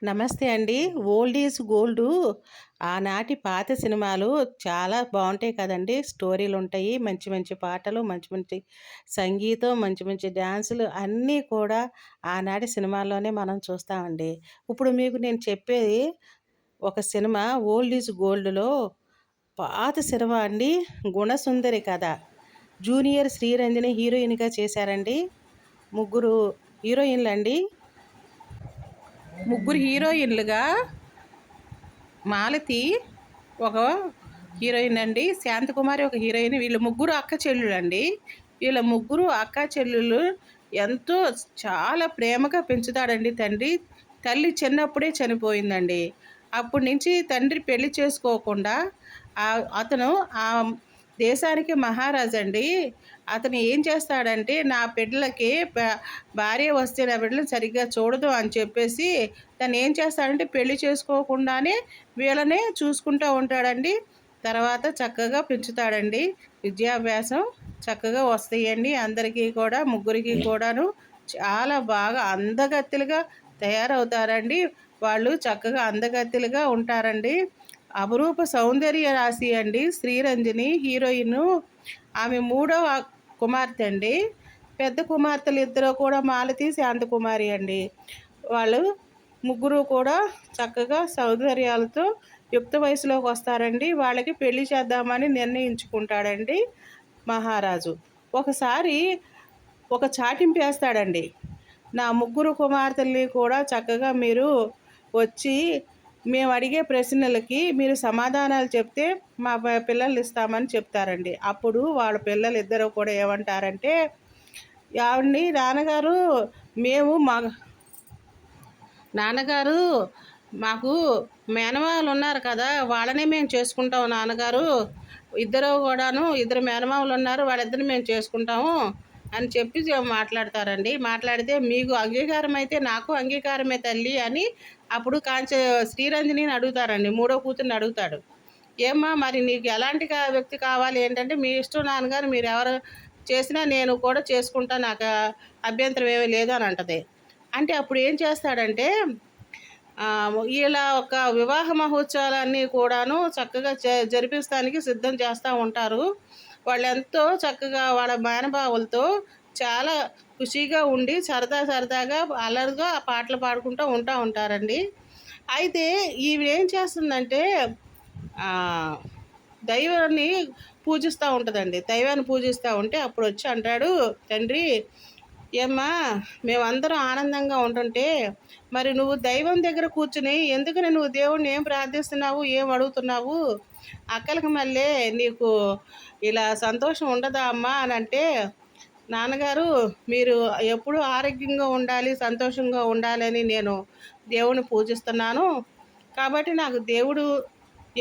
నమస్తే అండి. Old is gold. ఆనాటి పాత సినిమాలు చాలా బావుంటాయి కదండీ! స్టోరీలుంటాయి. మంచి మంచి పాటలు, మంచి మంచి సంగీతం, మంచి మంచి డాన్సులు అన్నీ కూడా ఆనాటి సినిమాల్లోనే మనం చూస్తామండి. ఇప్పుడు మీకు నేను చెప్పేది ఒక సినిమా 'ఓల్డ్ ఈజ్ గోల్డ్‌లో' పాత సినిమా అండి. 'గుణసుందరి కథ'. జూనియర్ శ్రీరంజని హీరోయిన్‌గా చేశారండి. ముగ్గురు హీరోయిన్‌లండి. ముగ్గురు హీరోయిన్లుగా మాలతి ఒక హీరోయిన్ అండి, శాంతకుమారి ఒక హీరోయిన్. వీళ్ళు ముగ్గురు అక్క చెల్లులండి. వీళ్ళ ముగ్గురు అక్క చెల్లెళ్ళు ఎంతో చాలా ప్రేమగా పెంచుతాడండి తండ్రి. తల్లి చిన్నప్పుడే చనిపోయిందండి. అప్పటి నుంచి తండ్రి పెళ్లి చేసుకోకుండా అతను ఆ దేశానికి మహారాజండి. అతను ఏం చేస్తాడంటే, నా బిడ్డలకి భార్య వస్తే నా బిడ్డలను సరిగ్గా చూడదు అని చెప్పేసి తను ఏం చేస్తాడంటే పెళ్లి చేసుకోకుండానే వీళ్ళనే చూసుకుంటూ ఉంటాడండి. తర్వాత చక్కగా పెంచుతాడండి. విద్యాభ్యాసం చక్కగా వస్తాయండి అందరికీ కూడా, ముగ్గురికి కూడాను. చాలా బాగా అందగత్తెలుగా తయారవుతారండి. వాళ్ళు చక్కగా అందగత్తెలుగా ఉంటారండి. అపురూప సౌందర్య రాశి అండి శ్రీరంజని హీరోయిన్. ఆమె మూడవ కుమార్తె అండి. పెద్ద కుమార్తెలు ఇద్దరు కూడా మాలతి, శాంతకుమారి అండి. వాళ్ళు ముగ్గురు కూడా చక్కగా సౌందర్యాలతో యుక్త వయసులోకి వస్తారండి. వాళ్ళకి పెళ్లి చేద్దామని నిర్ణయించుకుంటాడండి మహారాజు. ఒకసారి ఒక చాటింపు వేస్తాడండి. నా ముగ్గురు కుమార్తెల్ని కూడా చక్కగా మీరు వచ్చి మేము అడిగే ప్రశ్నలకి మీరు సమాధానాలు చెప్తే మా పిల్లల్ని ఇస్తామని చెప్తారండి. అప్పుడు వాళ్ళ పిల్లలు ఇద్దరు కూడా ఏమంటారంటే, ఏవండి నాన్నగారు, మేము నాన్నగారు మాకు మేనమామలు ఉన్నారు కదా, వాళ్ళనే మేము చేసుకుంటాం నాన్నగారు. ఇద్దరు మేనమామలు ఉన్నారు, వాళ్ళిద్దరిని మేము చేసుకుంటాము అని చెప్పి మాట్లాడతారండి. మాట్లాడితే మీకు అంగీకారం అయితే నాకు అంగీకారమే తల్లి అని అప్పుడు శ్రీరంజనిని అడుగుతారండి. మూడో కూతుర్ని అడుగుతాడు. ఏమ్మా మరి నీకు ఎలాంటి వ్యక్తి కావాలి ఏంటంటే, మీ ఇష్టం నాన్నగారు, మీరు ఎవరు చేసినా నేను కూడా చేసుకుంటా, నాకు అభ్యంతరం ఏమీ లేదు అని అంటది. అంటే అప్పుడు ఏం చేస్తాడంటే, ఇలా ఒక వివాహ మహోత్సవాలన్నీ కూడాను చక్కగా జరిపిస్తానికి సిద్ధం చేస్తూ ఉంటారు. వాళ్ళు ఎంతో చక్కగా వాళ్ళ మేనబావులతో చాలా ఖుషీగా ఉండి సరదాగా అల్లరిగా పాటలు పాడుకుంటూ ఉంటారండి. అయితే ఈవిడ ఏం చేస్తుందంటే దైవాన్ని పూజిస్తూ ఉంటుందండి. దైవాన్ని పూజిస్తూ ఉంటే అప్పుడు వచ్చి అంటాడు తండ్రి, ఏమ్మా మేమందరం ఆనందంగా ఉంటుంటే మరి నువ్వు దైవం దగ్గర కూర్చుని ఎందుకని నువ్వు దేవుణ్ణి ఏం ప్రార్థిస్తున్నావు, ఏం అడుగుతున్నావు? అక్కలకి మళ్ళీ నీకు ఇలా సంతోషం ఉండదా అమ్మా అని అంటే, నాన్నగారు మీరు ఎప్పుడూ ఆరోగ్యంగా ఉండాలి, సంతోషంగా ఉండాలని నేను దేవుని పూజిస్తున్నాను కాబట్టి నాకు దేవుడు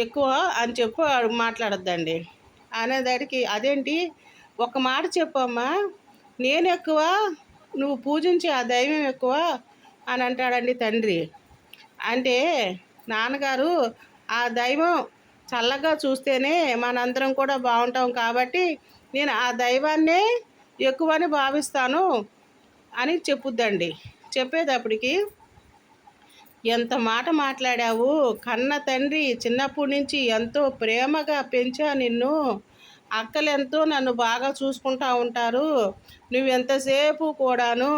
ఎక్కువ అని చెప్పి మాట్లాడొద్దండి. అనేదానికి అదేంటి ఒక మాట చెప్పమ్మా, నేను ఎక్కువ, నువ్వు పూజించే ఆ దైవం ఎక్కువ అని అంటాడండి తండ్రి. అంటే నాన్నగారు ఆ దైవం చల్లగా చూస్తేనే మనందరం కూడా బాగుంటాం కాబట్టి నేను ఆ దైవాన్నే ఎక్కువని భావిస్తాను అని చెప్పుద్దండి. చెప్పేటప్పటికి, ఎంత మాట మాట్లాడావు, కన్న తండ్రి చిన్నప్పటి నుంచి ఎంతో ప్రేమగా పెంచా నిన్ను, అక్కలెంతో నన్ను బాగా చూసుకుంటూ ఉంటారు, నువ్వెంతసేపు కూడాను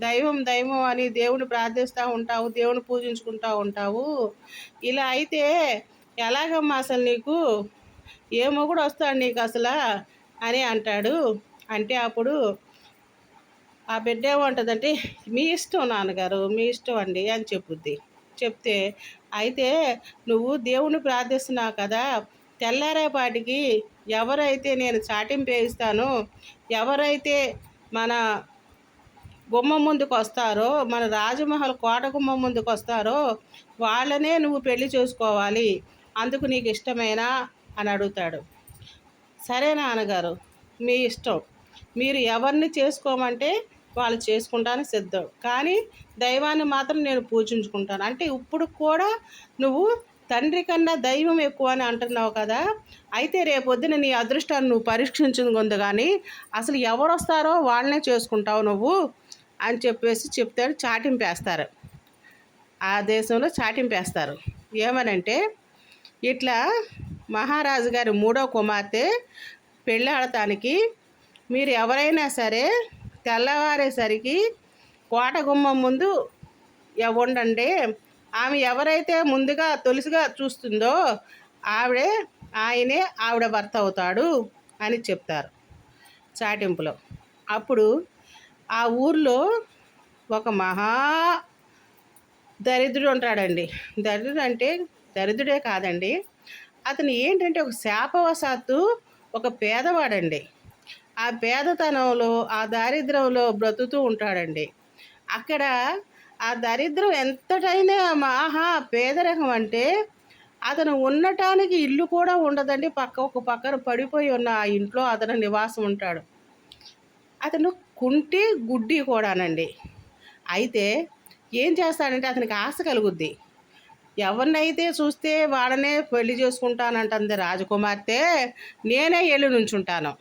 దైవం దైవం అని దేవుని ప్రార్థిస్తూ ఉంటావు, దేవుని పూజించుకుంటూ ఉంటావు, ఇలా అయితే ఎలాగమ్మా అసలు నీకు ఏ మొగుడు వస్తాడు నీకు అసలు అని అంటాడు. అంటే అప్పుడు ఆ బిడ్డ ఏమంటుందంటే, మీ ఇష్టం నాన్నగారు, మీ ఇష్టం అండి అని చెప్పుద్ది. చెప్తే, అయితే నువ్వు దేవుణ్ణి ప్రార్థిస్తున్నావు కదా, తెల్లారేపాటికి ఎవరైతే నేను చాటింపు వేయిస్తానో, ఎవరైతే మన గుమ్మం ముందుకు వస్తారో, మన రాజమహల్ కోట గుమ్మం ముందుకు వస్తారో వాళ్ళనే నువ్వు పెళ్లి చేసుకోవాలి, అందుకు నీకు ఇష్టమేనా అని అడుగుతాడు. సరే నాన్నగారు, మీ ఇష్టం, మీరు ఎవరిని చేసుకోమంటే వాళ్ళు చేసుకుంటానికి సిద్ధం, కానీ దైవాన్ని మాత్రం నేను పూజించుకుంటాను. అంటే ఇప్పుడు కూడా నువ్వు తండ్రి కన్నా దైవం ఎక్కువ అని అంటున్నావు కదా, అయితే రేపొద్దున నీ అదృష్టాన్ని నువ్వు పరీక్షించుకుంది కానీ అసలు ఎవరు వస్తారో వాళ్ళనే చేసుకుంటావు నువ్వు అని చెప్పేసి చెప్తాడు. చాటింపేస్తారు. ఆ దేశంలో చాటింపేస్తారు. ఏమనంటే ఇట్లా మహారాజు గారి మూడో కుమార్తె పెళ్ళాడటానికి మీరు ఎవరైనా సరే తెల్లవారేసరికి కోట గుమ్మం ముందు ఉండండి. ఆమె ఎవరైతే ముందుగా తొలిసిగా చూస్తుందో ఆయనే ఆవిడ భర్త అవుతాడు అని చెప్తారు చాటింపులో. అప్పుడు ఆ ఊర్లో ఒక మహా దరిద్రుడు ఉంటాడండి. దరిద్రుడు అంటే దరిద్రుడే కాదండి, అతను ఏంటంటే ఒక శాపవశాత్తు ఒక పేదవాడండి. ఆ పేదతనంలో ఆ దారిద్ర్యంలో బ్రతుకుతూ ఉంటాడండి. అక్కడ ఆ దరిద్రం ఎంతటైనా మహా పేదరికం అంటే అతను ఉండటానికి ఇల్లు కూడా ఉండదండి. ఒక పక్కన పడిపోయి ఉన్న ఆ ఇంట్లో అతను నివాసం ఉంటాడు. అతను కుంటి గుడ్డి కూడానండి. అయితే ఏం చేస్తాడంటే అతనికి ఆశ కలుగుద్ది. ఎవరినైతే చూస్తే వాళ్ళనే పెళ్లి చేసుకుంటానంటుంది రాజకుమార్తె, నేనే వెళ్ళి నుంచుంటాను,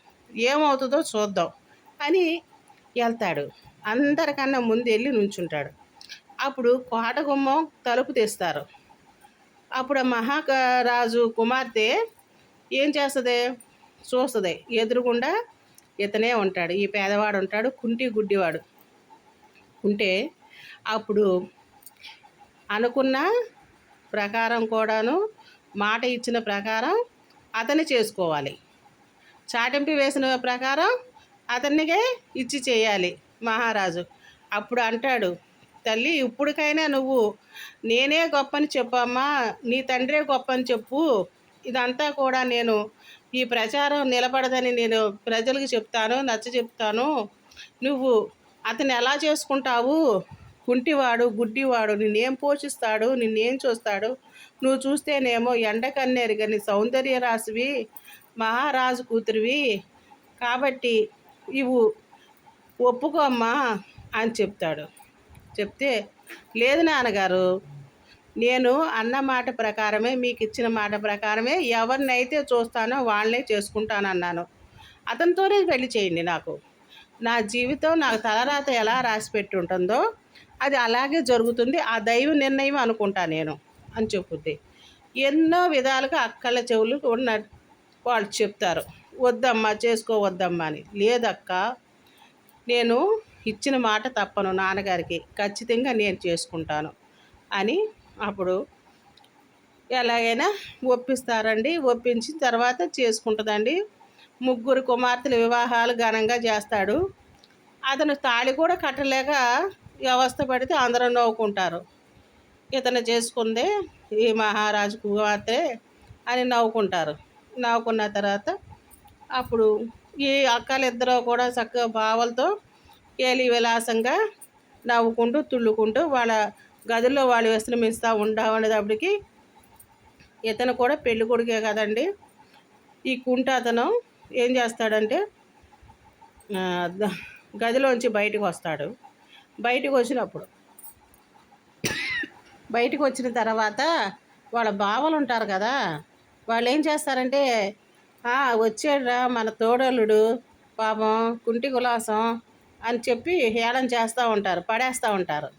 ఏమవుతుందో చూద్దాం అని వెళ్తాడు. అందరికన్నా ముందు వెళ్ళి నుంచుంటాడు. అప్పుడు కోట గుమ్మం తలుపు తీస్తారు. అప్పుడు ఆ మహారాజు కుమార్తె ఏం చేస్తుంది, చూస్తుంది. ఎదురుగుండా ఇతనే ఉంటాడు, ఈ పేదవాడు ఉంటాడు, కుంటి గుడ్డివాడు ఉంటే అప్పుడు అనుకున్న ప్రకారం కూడాను మాట ఇచ్చిన ప్రకారం అతన్ని చేసుకోవాలి. చాటింపు వేసిన ప్రకారం అతనికే ఇచ్చి చేయాలి మహారాజు. అప్పుడు అంటాడు, తల్లి ఇప్పటికైనా నువ్వు నేనే గొప్పని చెప్పమ్మా, నీ తండ్రే గొప్పని చెప్పు. ఇదంతా కూడా నేను ఈ ప్రచారం నిలబడదని నేను ప్రజలకు చెప్తాను, నచ్చ చెప్తాను. నువ్వు అతను ఎలా చేసుకుంటావు? కుంటివాడు గుడ్డివాడు నిన్నేం పోషిస్తాడు, నిన్నేం చూస్తాడు? నువ్వు చూస్తేనేమో ఎండకన్నెరుగని సౌందర్య రాశివి, మహారాజు కూతురివి, కాబట్టి ఇవు ఒప్పుకోమ్మా అని చెప్తాడు. చెప్తే లేదు నాన్నగారు, నేను అన్న మాట ప్రకారమే, మీకు ఇచ్చిన మాట ప్రకారమే ఎవరినైతే చూస్తానో వాళ్ళనే చేసుకుంటానన్నాను. అతనితోనే పెళ్లి చేయండి. నా జీవితం నాకు తలరాత ఎలా రాసి పెట్టి ఉంటుందో అది అలాగే జరుగుతుంది, ఆ దైవ నిర్ణయం అనుకుంటా నేను అని చెప్పుద్ది. ఎన్నో విధాలుగా అక్కల చెవులు ఉన్న వాళ్ళు చెప్తారు, వద్దమ్మా చేసుకోవద్దమ్మా అని. లేదక్క, నేను ఇచ్చిన మాట తప్పను, నాన్నగారికి ఖచ్చితంగా నేను చేసుకుంటాను అని అప్పుడు ఎలాగైనా ఒప్పిస్తారండి. ఒప్పించిన తర్వాత చేసుకుంటుందండి. 3 కుమార్తెల వివాహాలు ఘనంగా చేస్తాడు. అతను తాళి కూడా కట్టలేక వ్యవస్థ పడితే అందరూ నవ్వుకుంటారు, ఇతను చేసుకుందే ఈ మహారాజు కుమార్తె అని నవ్వుకుంటారు. నవ్వుకున్న తర్వాత అప్పుడు ఈ అక్కలిద్దరూ కూడా చక్కగా బావలతో ఏలి విలాసంగా నవ్వుకుంటూ తుళ్ళుకుంటూ వాళ్ళ గదుల్లో వాళ్ళు విశ్రమిస్తూ ఉండేటప్పటికి ఇతను కూడా పెళ్ళి కొడుకే కదండి. ఈ కుంట అతను ఏం చేస్తాడంటే గదిలోంచి బయటకు వస్తాడు. బయటకు వచ్చిన తర్వాత వాళ్ళ బావలు ఉంటారు కదా, వాళ్ళు ఏం చేస్తారంటే వచ్చాడురా మన తోడలుడు పాపం కుంటి కులాసం అని చెప్పి హేళన చేస్తూ ఉంటారు, పడేస్తూ ఉంటారు.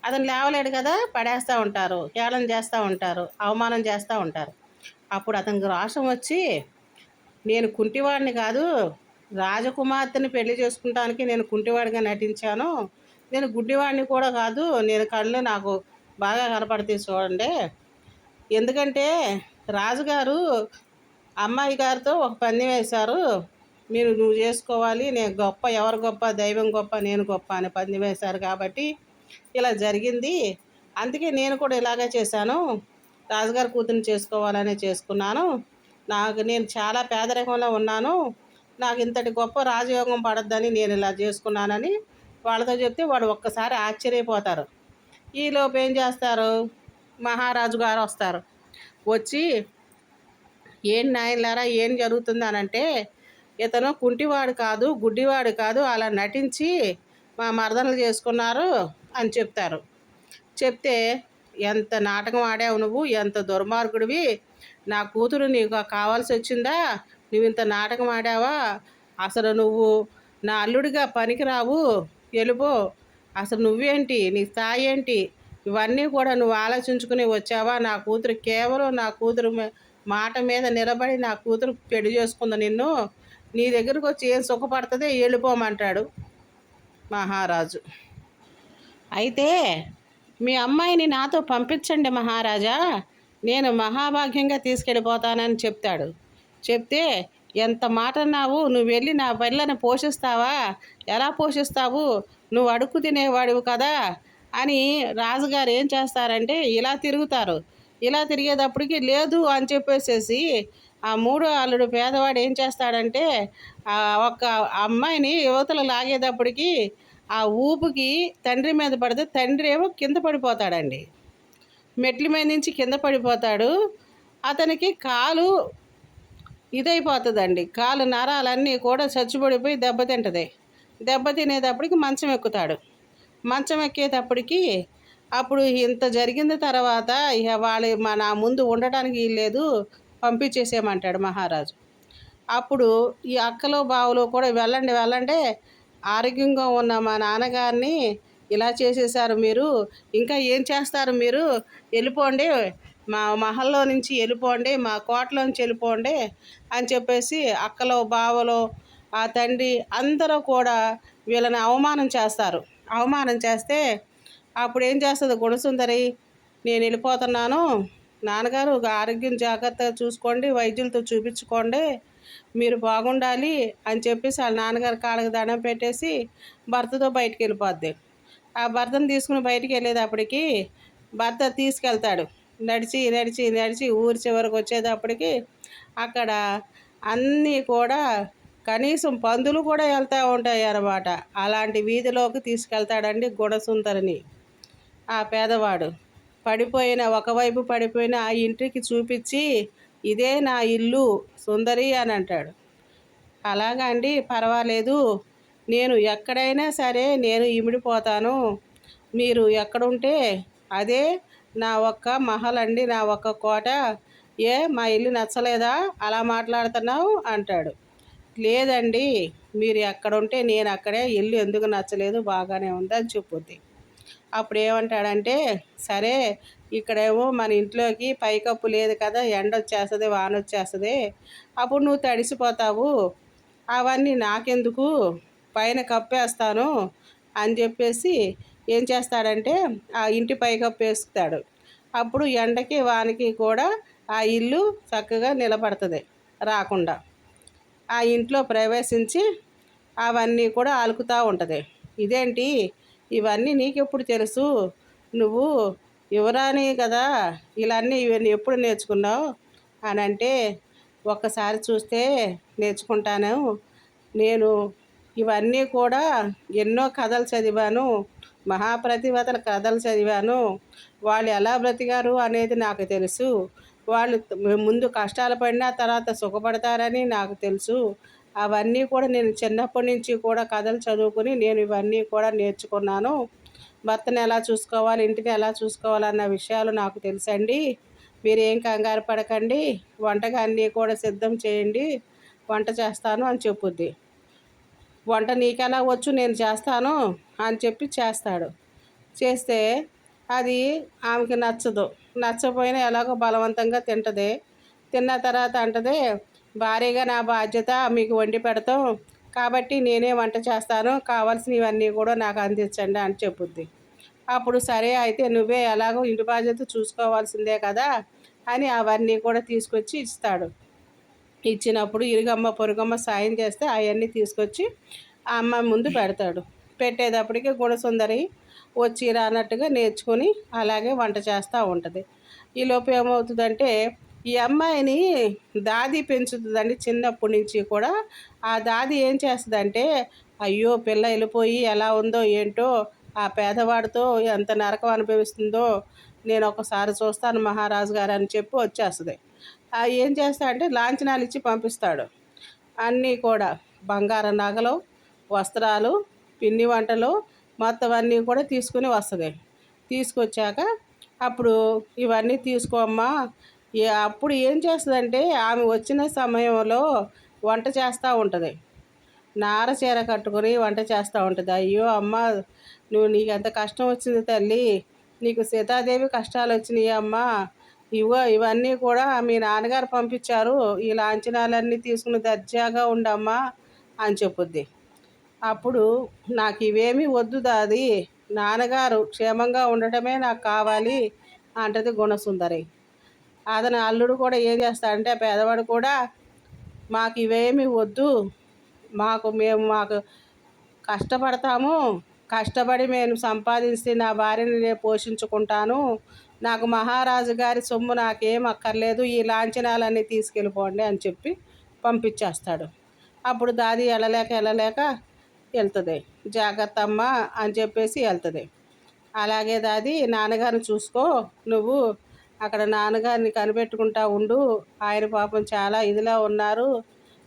అతను లేవలేడు కదా, పడేస్తూ ఉంటారు, హేళన చేస్తూ ఉంటారు, అవమానం చేస్తూ ఉంటారు. అప్పుడు అతనికి రోషం వచ్చి, నేను కుంటివాడిని కాదు, రాజకుమార్తెని పెళ్లి చేసుకుంటానికి నేను కుంటివాడిగా నటించాను, నేను గుడ్డివాడిని కూడా కాదు, నేను కళ్ళు నాకు బాగా కనపడతాయి చూడండి. ఎందుకంటే రాజుగారు అమ్మాయి గారితో ఒక పందెం వేశారు, నువ్వు చేసుకోవాలి, నేను గొప్ప, ఎవరు గొప్ప, దైవం గొప్ప, నేను గొప్ప అని పందెం వేశారు కాబట్టి ఇలా జరిగింది. అందుకే నేను కూడా ఇలాగే చేశాను, రాజుగారి కూతుర్ని చేసుకోవాలని చేసుకున్నాను. నేను చాలా పేదరికంలో ఉన్నాను, నాకు ఇంతటి గొప్ప రాజయోగం పడద్దని నేను ఇలా చేసుకున్నానని వాళ్ళతో చెప్తే వాడు ఒక్కసారి ఆశ్చర్యపోతారు. ఈలోపు ఏం చేస్తారు, మహారాజు గారు వస్తారు. వచ్చి ఏం నాయనలారా ఏం జరుగుతుంది అనంటే, ఇతను కుంటివాడు కాదు, గుడ్డివాడు కాదు, అలా నటించి మా మరదనలు చేసుకున్నారు అని చెప్తారు. చెప్తే ఎంత నాటకం ఆడావు నువ్వు, ఎంత దుర్మార్గుడివి, నా కూతురు నీకు కావాల్సి వచ్చిందా, నువ్వు ఇంత నాటకం ఆడావా, అసలు నువ్వు నా అల్లుడిగా పనికిరావు, వెళ్ళిపో, అసలు నువ్వేంటి, నీ స్థాయి ఏంటి, ఇవన్నీ కూడా నువ్వు ఆలోచించుకుని వచ్చావా? నా కూతురు కేవలం నా కూతురు మాట మీద నిలబడి నా కూతురు పెళ్లి చేసుకుంది నిన్ను. నీ దగ్గరకు వచ్చి ఏం సుఖపడుతుంది, వెళ్ళిపోమంటాడు మహారాజు. అయితే మీ అమ్మాయిని నాతో పంపించండి మహారాజా, నేను మహాభాగ్యంగా తీసుకెళ్ళిపోతానని చెప్తాడు. చెప్తే ఎంత మాట అన్నావు, నువ్వు వెళ్ళి నా పిల్లని పోషిస్తావా? ఎలా పోషిస్తావు? నువ్వు అడుక్కు తినేవాడివి కదా అని రాజుగారు ఏం చేస్తారంటే ఇలా తిరుగుతారు. ఇలా తిరిగేటప్పటికి లేదు అని చెప్పేసేసి ఆ మూడో అల్లుడు పేదవాడు ఏం చేస్తాడంటే ఒక అమ్మాయిని యువతలు లాగేటప్పటికి ఆ ఊపుకి తండ్రి మీద పడితే తండ్రి ఏమో కింద పడిపోతాడండి. మెట్ల మీద నుంచి కింద పడిపోతాడు. అతనికి కాలు ఇదైపోతుందండి. కాలు నరాలన్నీ కూడా చచ్చుబడిపోయి దెబ్బతింటది. దెబ్బ తినేటప్పటికి మంచం ఎక్కుతాడు. మంచం ఎక్కేటప్పటికి అప్పుడు ఇంత జరిగిన తర్వాత ఇక వాళ్ళు నా ముందు ఉండటానికి లేదు, పంపించేసేయమంటాడు మహారాజు. అప్పుడు ఈ అక్కలు బావులు కూడా వెళ్ళండి వెళ్ళండి, ఆరోగ్యంగా ఉన్న మా నాన్నగారిని ఇలా చేసేసారు మీరు, ఇంకా ఏం చేస్తారు మీరు, వెళ్ళిపోండి, మా మహల్లో నుంచి వెళ్ళిపోండి, మా కోటలోంచి వెళ్ళిపోండి అని చెప్పేసి అక్కలు బావలు ఆ తండ్రి అందరూ కూడా వీళ్ళని అవమానం చేస్తారు. అవమానం చేస్తే అప్పుడు ఏం చేస్తుంది గుణసుందరి, నేను వెళ్ళిపోతున్నాను, నాన్నగారు ఆరోగ్యం జాగ్రత్తగా చూసుకోండి, వైద్యులతో చూపించుకోండి, మీరు బాగుండాలి అని చెప్పేసి వాళ్ళ నాన్నగారు కాళ్ళకి దండం పెట్టేసి భర్తతో బయటికి వెళ్ళిపోద్ది. ఆ భర్తను తీసుకుని బయటికి వెళ్ళేటప్పటికి భర్త తీసుకెళ్తాడు. నడిచి నడిచి నడిచి ఊరి చివరికి వచ్చేటప్పటికి అక్కడ అన్నీ కూడా కనీసం పందులు కూడా వెళ్తూ ఉంటాయి అన్నమాట. అలాంటి వీధిలోకి తీసుకెళ్తాడండి గుణసుందరిని ఆ పేదవాడు. ఒకవైపు పడిపోయిన ఆ ఇంటికి చూపించి ఇదే నా ఇల్లు సుందరి అని అంటాడు. అలాగా అండి, పర్వాలేదు, నేను ఎక్కడైనా సరే నేను ఇమిడిపోతాను, మీరు ఎక్కడుంటే అదే నా ఒక్క మహల్ అండి, నా ఒక్క కోట, మా ఇల్లు నచ్చలేదా అలా మాట్లాడుతున్నావు అంటాడు. లేదండి, మీరు ఎక్కడుంటే నేను అక్కడే, ఇల్లు ఎందుకు నచ్చలేదు బాగానే ఉంది అని చెప్పుద్ది. అప్పుడు ఏమంటాడంటే సరే, ఇక్కడేమో మన ఇంట్లోకి పైకప్పు లేదు కదా, ఎండ వచ్చేస్తుంది వాన వచ్చేస్తుంది, అప్పుడు నువ్వు తడిసిపోతావు, అవన్నీ నాకెందుకు, పైన కప్పేస్తాను అని చెప్పేసి ఏం చేస్తాడంటే ఆ ఇంటి పైకప్పు వేస్తాడు. అప్పుడు ఎండకి వానకి కూడా ఆ ఇల్లు చక్కగా నిలబడుతుంది రాకుండా. ఆ ఇంట్లో ప్రవేశించి అవన్నీ కూడా అలుకుతూ ఉంటుంది. ఇదేంటి, ఇవన్నీ నీకెప్పుడు తెలుసు, నువ్వు యువరాణి కదా, ఇవన్నీ ఎప్పుడు నేర్చుకున్నావు అని అంటే, ఒక్కసారి చూస్తే నేర్చుకుంటాను, నేను ఇవన్నీ కూడా ఎన్నో కథలు చదివాను, మహాప్రతిభతల కథలు చదివాను, వాళ్ళు ఎలా బ్రతికారు అనేది నాకు తెలుసు, వాళ్ళు ముందు కష్టాలు పడినా తర్వాత సుఖపడతారని నాకు తెలుసు, అవన్నీ కూడా నేను చిన్నప్పటి నుంచి కూడా కథలు చదువుకుని నేను ఇవన్నీ కూడా నేర్చుకున్నాను, భర్తను ఎలా చూసుకోవాలి, ఇంటిని ఎలా చూసుకోవాలన్న విషయాలు నాకు తెలుసండి, మీరేం కంగారు పడకండి, వంటగా అన్నీ కూడా సిద్ధం చేయండి, వంట చేస్తాను అని చెప్పుద్ది. వంట నీకెలా వచ్చు, నేను చేస్తాను అని చెప్పి చేస్తాడు. చేస్తే అది ఆమెకి నచ్చదు. నచ్చపోయినా ఎలాగో బలవంతంగా తింటుంది. తిన్న తర్వాత అంటది, భారీగా నా బాధ్యత మీకు వండి పెడతాం కాబట్టి నేనే వంట చేస్తాను, కావాల్సినవన్నీ కూడా నాకు అందించండి అని చెప్పుద్ది. అప్పుడు సరే అయితే నువ్వే ఎలాగో ఇంటి బాధ్యత చూసుకోవాల్సిందే కదా అని అవన్నీ కూడా తీసుకొచ్చి ఇస్తాడు. ఇచ్చినప్పుడు ఇరుగమ్మ పొరుగమ్మ సాయం చేస్తే అవన్నీ తీసుకొచ్చి ఆ అమ్మ ముందు పెడతాడు. పెట్టేటప్పటికి గుణసుందరి వచ్చి రానట్టుగా నేర్చుకొని అలాగే వంట చేస్తూ ఉంటుంది. ఈలోపు ఏమవుతుందంటే ఈ అమ్మాయిని దాది పెంచుతుందండి చిన్నప్పటి నుంచి కూడా. ఆ దాది ఏం చేస్తుందంటే, అయ్యో పిల్ల వెళ్ళిపోయి ఎలా ఉందో ఏంటో, ఆ పేదవాడితో ఎంత నరకం అనుభవిస్తుందో నేను ఒకసారి చూస్తాను మహారాజు గారు అని చెప్పి వచ్చేస్తుంది. ఏం చేస్తా అంటే లాంఛనాలు ఇచ్చి పంపిస్తాడు. అన్నీ కూడా బంగారం నగలు, వస్త్రాలు, పిండి వంటలు మొత్తం అన్నీ కూడా తీసుకుని వస్తుంది. తీసుకొచ్చాక అప్పుడు ఇవన్నీ తీసుకోమ్మా, అప్పుడు ఏం చేస్తుందంటే ఆమె వచ్చిన సమయంలో వంట చేస్తూ ఉంటుంది. నార చీర కట్టుకొని వంట చేస్తూ ఉంటుంది. అయ్యో అమ్మ, నీకు ఎంత కష్టం వచ్చింది తల్లి, నీకు సీతాదేవి కష్టాలు వచ్చినాయి అమ్మా, ఇవన్నీ కూడా మీ నాన్నగారు పంపించారు, ఈ లాంఛనాలన్నీ తీసుకుని దర్జాగా ఉండమ్మా అని చెప్పుద్ది. అప్పుడు నాకు ఇవేమీ వద్దు దాది, నాన్నగారు క్షేమంగా ఉండటమే నాకు కావాలి అంటది గుణసుందరి. అతని అల్లుడు కూడా ఏం చేస్తాడంటే పేదవాడు కూడా, మాకు ఇవేమీ వద్దు, మాకు కష్టపడతాము, కష్టపడి నేను సంపాదించి నా భార్యని నేను పోషించుకుంటాను, నాకు మహారాజు గారి సొమ్ము నాకేం అక్కర్లేదు, ఈ లాంఛనాలన్నీ తీసుకెళ్ళిపోండి అని చెప్పి పంపించేస్తాడు. అప్పుడు దాది వెళ్ళలేక వెళ్తుంది. జాగ్రత్త అమ్మ అని చెప్పేసి వెళ్తుంది. అలాగే దాది, నాన్నగారిని చూసుకో, నువ్వు అక్కడ నాన్నగారిని కనిపెట్టుకుంటా ఉండు, ఆయన పాపం చాలా ఇదిలా ఉన్నారు,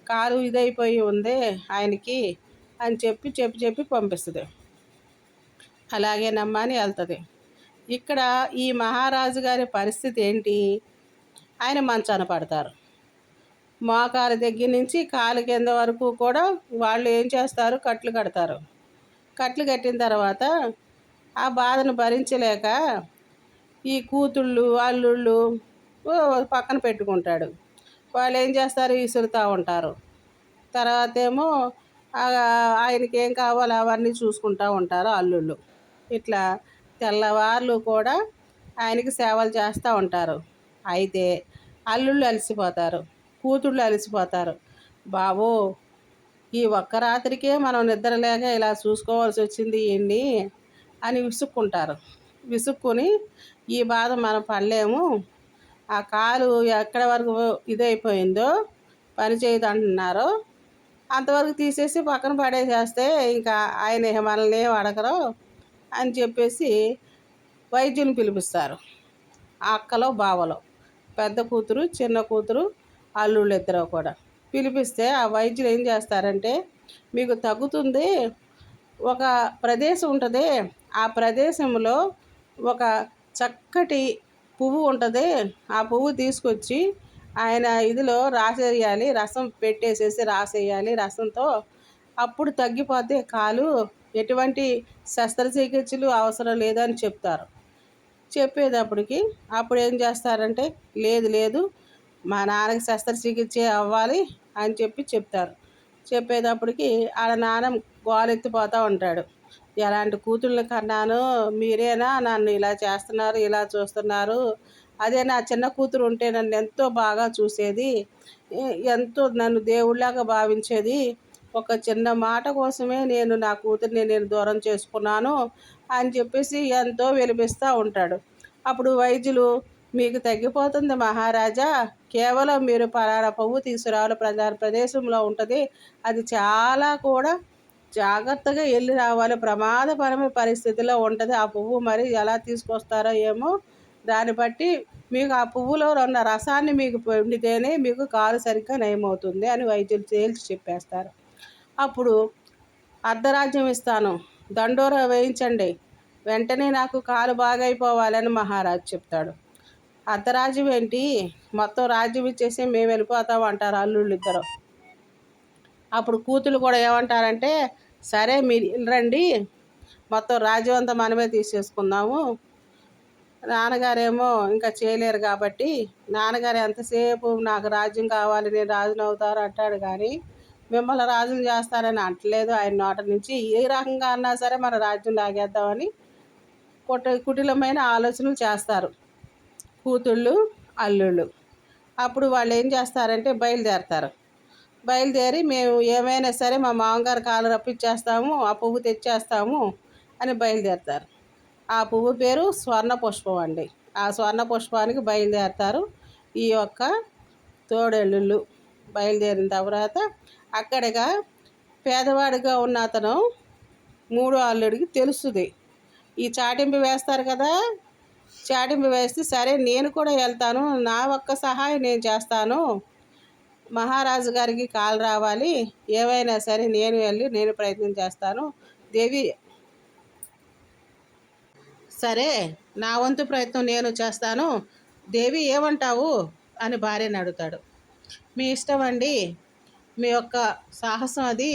కాలు ఇదైపోయి ఉంది ఆయనకి అని చెప్పి పంపిస్తుంది. అలాగేనమ్మా అని వెళ్తుంది. ఇక్కడ ఈ మహారాజు గారి పరిస్థితి ఏంటి? ఆయన మంచాన పడతారు. మోకాల దగ్గర నుంచి కాలు కింద వరకు కూడా వాళ్ళు ఏం చేస్తారు, కట్లు కడతారు. కట్లు కట్టిన తర్వాత ఆ బాధను భరించలేక ఈ కూతుళ్ళు అల్లుళ్ళు పక్కన పెట్టుకుంటాడు. వాళ్ళు ఏం చేస్తారు, విసురుతూ ఉంటారు. తర్వాత ఏమో ఆయనకి ఏం కావాలో అవన్నీ చూసుకుంటూ ఉంటారు అల్లుళ్ళు. ఇట్లా తెల్లవార్లు కూడా ఆయనకి సేవలు చేస్తూ ఉంటారు. అయితే అల్లుళ్ళు అలసిపోతారు, కూతుళ్ళు అలసిపోతారు. బాబో, ఈ ఒక్క రాత్రికే మనం నిద్రలేక ఇలా చూసుకోవాల్సి వచ్చింది ఏంటి అని విసుక్కుని ఈ బాధ మనం పడలేము, ఆ కాలు ఎక్కడి వరకు ఇదైపోయిందో పని చేయదు అంటున్నారో అంతవరకు తీసేసి పక్కన పడేసేస్తే ఇంకా ఆయన మనల్ని ఏం అడగరు అని చెప్పేసి వైద్యుని పిలిపిస్తారు. అక్కలో బావలో, పెద్ద కూతురు చిన్న కూతురు అల్లుళ్ళు ఇద్దరు కూడా పిలిపిస్తే ఆ వైద్యులు ఏం చేస్తారంటే, మీకు తగ్గుతుంది, ఒక ప్రదేశం ఉంటుంది, ఆ ప్రదేశంలో ఒక చక్కటి పువ్వు ఉంటుంది, ఆ పువ్వు తీసుకొచ్చి ఆయన ఇదిలో రాసేయాలి, రసం పెట్టేసేసి రాసేయాలి రసంతో, అప్పుడు తగ్గిపోతే కాలు, ఎటువంటి శస్త్రచికిత్సలు అవసరం లేదని చెప్తారు. చెప్పేటప్పటికి అప్పుడు ఏం చేస్తారంటే, లేదు మా నాన్నకి శస్త్రచికిత్స అవ్వాలి అని చెప్తారు. చెప్పేటప్పటికి వాళ్ళ నాన్న గోలెత్తిపోతూ ఉంటాడు. ఎలాంటి కూతుళ్ళని కన్నాను, మీరేనా నన్ను ఇలా చేస్తున్నారు, ఇలా చూస్తున్నారు, అదే నా చిన్న కూతురు ఉంటే నన్ను ఎంతో బాగా చూసేది, ఎంతో నన్ను దేవుళ్ళలాగా భావించేది, ఒక చిన్న మాట కోసమే నా కూతుర్ని నేను దూరం చేసుకున్నాను అని చెప్పేసి ఎంతో విలపిస్తూ ఉంటాడు. అప్పుడు వైద్యులు, మీకు తగ్గిపోతుంది మహారాజా, కేవలం మీరు పలానా పువ్వు తీసుకురావాలి, ప్రదేశంలో ఉంటుంది, అది చాలా కూడా జాగ్రత్తగా వెళ్ళి రావాలి, ప్రమాదపరమైన పరిస్థితిలో ఉంటుంది ఆ పువ్వు, మరి ఎలా తీసుకొస్తారో ఏమో, దాన్ని బట్టి మీకు ఆ పువ్వులో ఉన్న రసాన్ని మీకు వండితేనే మీకు కాలు సరిగ్గా నయమవుతుంది అని వైద్యులు తేల్చి చెప్పేస్తారు. అప్పుడు అర్ధరాజ్యం ఇస్తాను, దండోరా వేయించండి, వెంటనే నాకు కాలు బాగైపోవాలని మహారాజు చెప్తాడు. అర్ధరాజ్యం ఏంటి, మొత్తం రాజ్యం ఇచ్చేసి మేము వెళ్ళిపోతాం అంటారు అల్లుళ్ళు ఇద్దరు. అప్పుడు కూతుళ్ళు కూడా ఏమంటారంటే, సరే మీరు రండి, మొత్తం రాజ్యం అంతా మనమే తీసేసుకుందాము, నాన్నగారేమో ఇంకా చేయలేరు కాబట్టి, నాన్నగారు ఎంతసేపు నాకు రాజ్యం కావాలి, నేను రాజును అవుతారు అంటాడు, కానీ మిమ్మల్ని రాజును చేస్తారని అంటలేదు ఆయన నోట నుంచి. ఏ రకంగా అన్నా సరే మన రాజ్యం లాగేద్దామని కుటిలమైన ఆలోచనలు చేస్తారు కూతుళ్ళు అల్లుళ్ళు. అప్పుడు వాళ్ళు ఏం చేస్తారంటే బయలుదేరి మేము ఏమైనా సరే మా మామగారు కాలు రప్పించేస్తాము, ఆ పువ్వు తెచ్చేస్తాము అని బయలుదేరుతారు. ఆ పువ్వు పేరు స్వర్ణ పుష్పం అండి. ఆ స్వర్ణ పుష్పానికి బయలుదేరుతారు ఈ యొక్క తోడేళ్ళు. బయలుదేరిన తర్వాత అక్కడగా పేదవాడిగా ఉన్న అతను మూడో అల్లుడికి తెలుస్తుంది, ఈ చాటింపు వేస్తారు కదా, చాటింపు వేస్తే సరే నేను కూడా వెళ్తాను, నా ఒక్క సహాయం నేను చేస్తాను, మహారాజు గారికి కాలు రావాలి, ఏవైనా సరే నేను ప్రయత్నం చేస్తాను దేవి, సరే నా వంతు ప్రయత్నం నేను చేస్తాను దేవి, ఏమంటావు అని భార్యని అడుగుతాడు. మీ ఇష్టం అండి, మీ యొక్క సాహసం అది,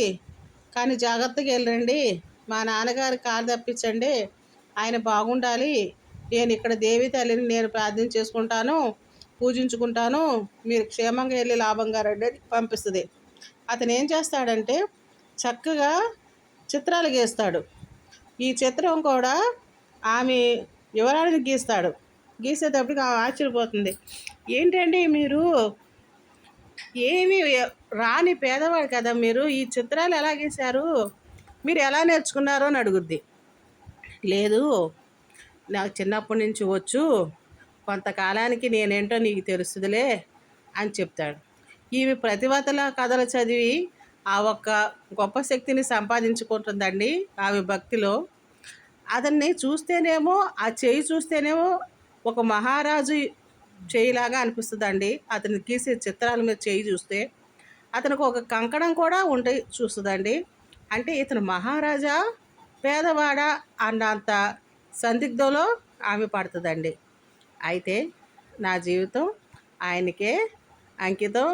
కానీ జాగ్రత్తగా వెళ్ళండి, మా నాన్నగారి కాలు తప్పించండి, ఆయన బాగుండాలి, నేను ఇక్కడ దేవి తల్లిని నేను ప్రార్థన చేసుకుంటాను, పూజించుకుంటాను, మీరు క్షేమంగా వెళ్ళి లాభంగా రండి అని పంపిస్తుంది. అతను ఏం చేస్తాడంటే చక్కగా చిత్రాలు గీస్తాడు. ఈ చిత్రం కూడా ఆమె యువరాణిని గీస్తాడు. గీసేటప్పటికి ఆమె ఆశ్చర్యపోతుంది. ఏంటండి మీరు ఏమి రాని పేదవాడు కదా, మీరు ఈ చిత్రాలు ఎలా గీశారు, మీరు ఎలా నేర్చుకున్నారో అని అడుగుద్ది. లేదు, నాకు చిన్నప్పటి నుంచి వచ్చు, కొంతకాలానికి నేనేంటో నీకు తెలుస్తుందిలే అని చెప్తాడు. ఈమె ప్రతిభతల కథలు చదివి ఆ ఒక్క గొప్ప శక్తిని సంపాదించుకుంటుందండి ఆమె భక్తిలో. అతన్ని చూస్తేనేమో ఆ చేయి చూస్తేనేమో ఒక మహారాజు చేయిలాగా అనిపిస్తుందండి. అతను గీసే చిత్రాల మీద చేయి చూస్తే అతనికి ఒక కంకణం కూడా ఉంటాయి చూస్తుందండి. అంటే ఇతను మహారాజా పేదవాడా అన్నంత సందిగ్ధంలో ఆమె పడుతుందండి. అయితే నా జీవితం ఆయనకే అంకితం,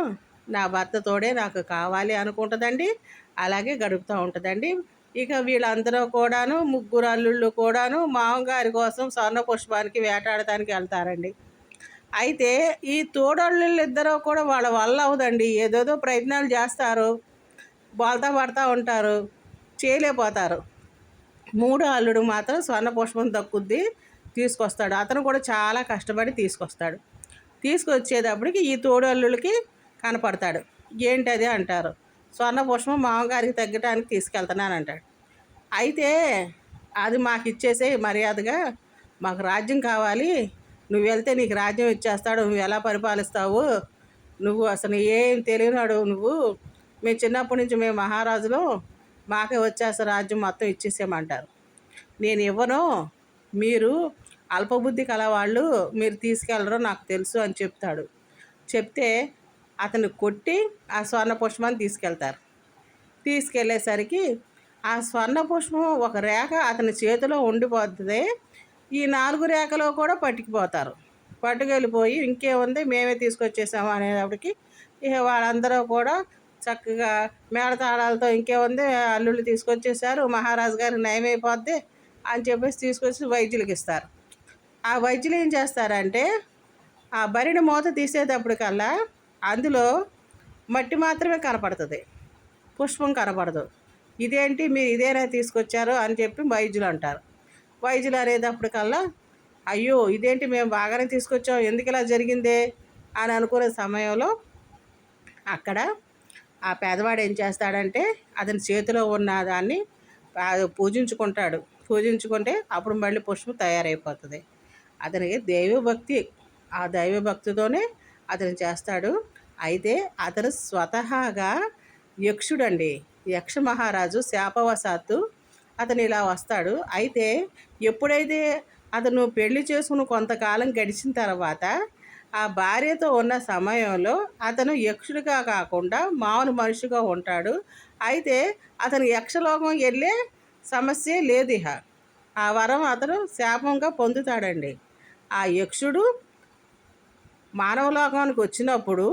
నా భర్తతోడే నాకు కావాలి అనుకుంటుందండి. అలాగే గడుపుతూ ఉంటుందండి. ఇక వీళ్ళందరూ కూడాను, ముగ్గురు అల్లుళ్ళు కూడాను మామగారి కోసం స్వర్ణ పుష్పానికి వేటాడటానికి వెళ్తారండి. అయితే ఈ తోడళ్ళు ఇద్దరు కూడా వాళ్ళ వల్ల అవదండి. ఏదేదో ప్రయత్నాలు చేస్తారు, బోల్తా పడతా ఉంటారు, చేయలేకపోతారు. మూడో అల్లుడు మాత్రం స్వర్ణ పుష్పం దక్కుద్ది, తీసుకొస్తాడు. అతను కూడా చాలా కష్టపడి తీసుకొస్తాడు. తీసుకొచ్చేటప్పటికి ఈ తోడు అల్లుడికి కనపడతాడు. ఏంటది అంటారు. స్వర్ణ పుష్పం మామగారికి తగ్గటానికి తీసుకెళ్తున్నాను అంటాడు. అయితే అది మాకు ఇచ్చేసే మర్యాదగా, మాకు రాజ్యం కావాలి, నువ్వు వెళ్తే నీకు రాజ్యం ఇచ్చేస్తాడు, నువ్వు ఎలా పరిపాలిస్తావు, నువ్వు అసలు ఏం తెలియనాడు నువ్వు, మేము చిన్నప్పటి నుంచి మేము మహారాజులు, మాకే వచ్చేస్తా రాజ్యం మొత్తం ఇచ్చేసేయమంటారు. నేను ఇవ్వను, మీరు అల్పబుద్ధి కలవాళ్ళు, మీరు తీసుకెళ్ళరో నాకు తెలుసు అని చెప్తాడు. చెప్తే అతను కొట్టి ఆ స్వర్ణ పుష్పాన్ని తీసుకెళ్తారు. తీసుకెళ్ళేసరికి ఆ స్వర్ణ పుష్పం ఒక రేఖ అతని చేతిలో ఉండిపోతుంది. ఈ 4 రేఖలో కూడా పట్టుకుపోతారు. పట్టుకెళ్ళిపోయి ఇంకేముంది మేమే తీసుకొచ్చేసాము అనేటప్పటికి ఇక వాళ్ళందరూ కూడా చక్కగా మేళతాళాలతో ఇంకేముంది అల్లుళ్ళు తీసుకొచ్చేసారు, మహారాజు గారికి నయమైపోద్ది అని చెప్పేసి తీసుకొచ్చి వైద్యులకి ఇస్తారు. ఆ వైద్యులు ఏం చేస్తారంటే ఆ బరిని మూత తీసేటప్పటికల్లా అందులో మట్టి మాత్రమే కనపడుతుంది, పుష్పం కనపడదు. ఇదేంటి మీరు ఇదేనా తీసుకొచ్చారు అని చెప్పి వైద్యులు అంటారు. వైద్యులు అనేటప్పటికల్లా అయ్యో ఇదేంటి మేము బాగానే తీసుకొచ్చాం, ఎందుకు ఇలా జరిగిందే అని అనుకునే సమయంలో అక్కడ ఆ పేదవాడు ఏం చేస్తాడంటే అతని చేతిలో ఉన్న దాన్ని పూజించుకుంటాడు. పూజించుకుంటే అప్పుడు మళ్ళీ పుష్పం తయారైపోతుంది. అతనికి దైవభక్తి, ఆ దైవభక్తితోనే అతను చేస్తాడు. అయితే అతను స్వతహాగా యక్షుడండి, యక్ష మహారాజు శాపవశాత్తు అతను ఇలా వస్తాడు. అయితే ఎప్పుడైతే అతను పెళ్లి చేసుకుని కొంతకాలం గడిచిన తర్వాత ఆ భార్యతో ఉన్న సమయంలో అతను యక్షుడిగా కాకుండా మామూలు మనిషిగా ఉంటాడు. అయితే అతను యక్షలోకం వెళ్ళే సమస్య లేదు. ఇక ఆ వరం అతను శాపంగా పొందుతాడండి. ఆ యక్షుడు మానవలోకానికి వచ్చినప్పుడు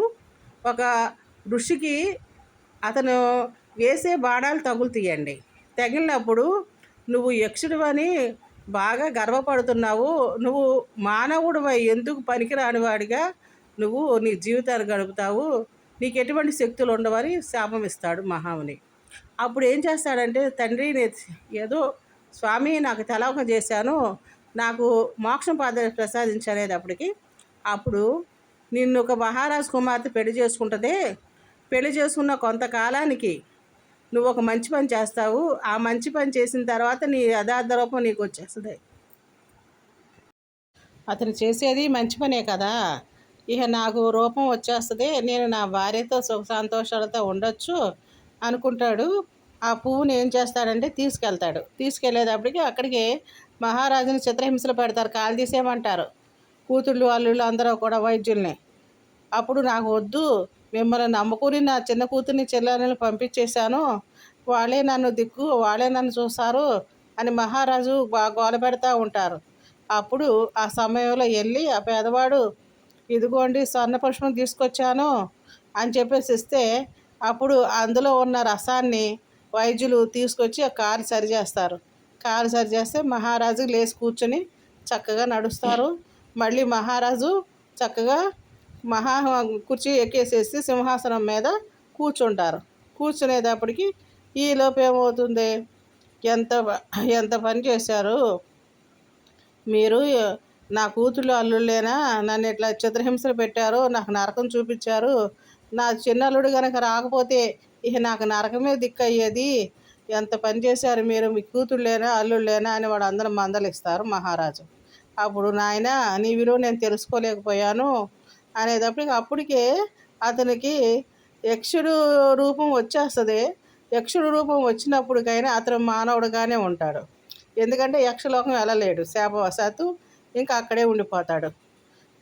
ఒక ఋషికి అతను వేసే బాణాలు తగులుతాయండి. తగిలినప్పుడు నువ్వు యక్షుడివని బాగా గర్వపడుతున్నావు, నువ్వు మానవుడివై ఎందుకు పనికిరానివాడిగా నువ్వు నీ జీవితాన్ని గడుపుతావు, నీకు ఎటువంటి శక్తులు ఉండవని శాపం ఇస్తాడు మహాముని. అప్పుడు ఏం చేస్తాడంటే తండ్రి ఏదో స్వామి నాకు తెలవక చేశాను, నాకు మోక్షం ప్రసాదించనేటప్పటికి అప్పుడు నిన్ను ఒక మహారాజు కుమార్తె పెళ్లి చేసుకుంటుంది, పెళ్లి చేసుకున్న కొంతకాలానికి నువ్వు ఒక మంచి పని చేస్తావు, ఆ మంచి పని చేసిన తర్వాత నీ యథార్థ రూపం నీకు వచ్చేస్తుంది. అతను చేసేది మంచి పనే కదా, ఇక నాకు రూపం వచ్చేస్తుంది, నేను నా భార్యతో సుఖ సంతోషాలతో ఉండొచ్చు అనుకుంటాడు. ఆ పువ్వుని ఏం చేస్తాడంటే తీసుకెళ్తాడు. తీసుకెళ్ళేటప్పటికి అక్కడికి మహారాజుని చిత్రహింసలు పెడతారు, కాలు తీసేయమంటారు కూతుళ్ళు అల్లుళ్ళు అందరూ కూడా వైద్యుల్ని. అప్పుడు నాకు వద్దు, మిమ్మల్ని నమ్ముకుని నా చిన్న కూతుర్ని చెల్లెలను పంపించేశాను, వాళ్ళే నన్ను దిక్కు, వాళ్ళే నన్ను చూస్తారు అని మహారాజు గోల పెడతా ఉంటారు. అప్పుడు ఆ సమయంలో వెళ్ళి ఆ పేదవాడు ఇదిగోండి స్వర్ణ పుష్పం తీసుకొచ్చాను అని చెప్పేసి ఇస్తే అప్పుడు అందులో ఉన్న రసాన్ని వైద్యులు తీసుకొచ్చి ఆ కాలు సరిచేస్తారు. కాలు సరిచేస్తే మహారాజు లేచి కూర్చొని చక్కగా నడుస్తారు. మళ్ళీ మహారాజు చక్కగా మహా కుర్చీ ఎక్కేసేసి సింహాసనం మీద కూర్చుంటారు. కూర్చునేటప్పటికి ఈలోపు ఏమవుతుంది, ఎంత ఎంత పని చేశారు మీరు, నా కూతుళ్ళు అల్లుళ్ళేనా, నన్ను ఇట్లా చిత్రహింసలు పెట్టారు, నాకు నరకం చూపించారు, నా చిన్నల్లుడు కనుక రాకపోతే ఇక నాకు నరకమే దిక్కయ్యేది, ఎంత పని చేశారు మీరు, మీ కూతుళ్ళేనా అల్లుళ్ళేనా అని వాడు అందరూ మందలిస్తారు మహారాజు. అప్పుడు నాయన నీ విలువ నేను తెలుసుకోలేకపోయాను అనేటప్పటికి అప్పటికే అతనికి యక్షుడు రూపం వచ్చేస్తుంది. యక్షుడు రూపం వచ్చినప్పటికైనా అతను మానవుడుగానే ఉంటాడు. ఎందుకంటే యక్షలోకం వెళ్ళలేడు, శాపవశాత్తు ఇంకా అక్కడే ఉండిపోతాడు.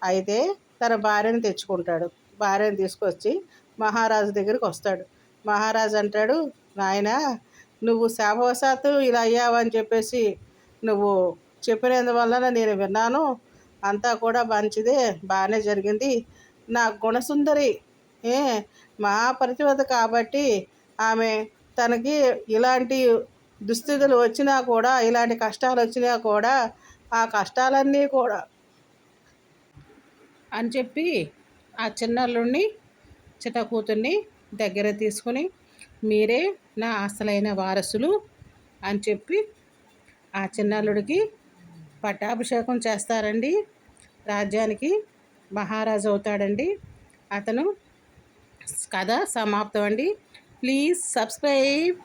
అయితే తన భార్యను తెచ్చుకుంటాడు. భార్యను తీసుకొచ్చి మహారాజు దగ్గరికి వస్తాడు. మహారాజు అంటాడు, నాయన నువ్వు శాపవశాత్తు ఇలా అయ్యావని చెప్పేసి నువ్వు చెప్పినందువలన నేను విన్నాను, అంతా కూడా మంచిదే, బాగానే జరిగింది. నా గుణసుందరి ఏ మహాపరితివత కాబట్టి ఆమె తనకి ఇలాంటి దుస్థితులు వచ్చినా కూడా, ఇలాంటి కష్టాలు వచ్చినా కూడా ఆ కష్టాలన్నీ కూడా అని చెప్పి ఆ చిన్నల్లుడిని చిన్న కూతుర్ని దగ్గర తీసుకుని మీరే నా అసలైన వారసులు అని చెప్పి ఆ చిన్నల్లుడికి పట్టాభిషేకం చేస్తారండి. రాజ్యానికి మహారాజు అవుతాడండి. అతను కథ సమాప్తం అండి. Please subscribe.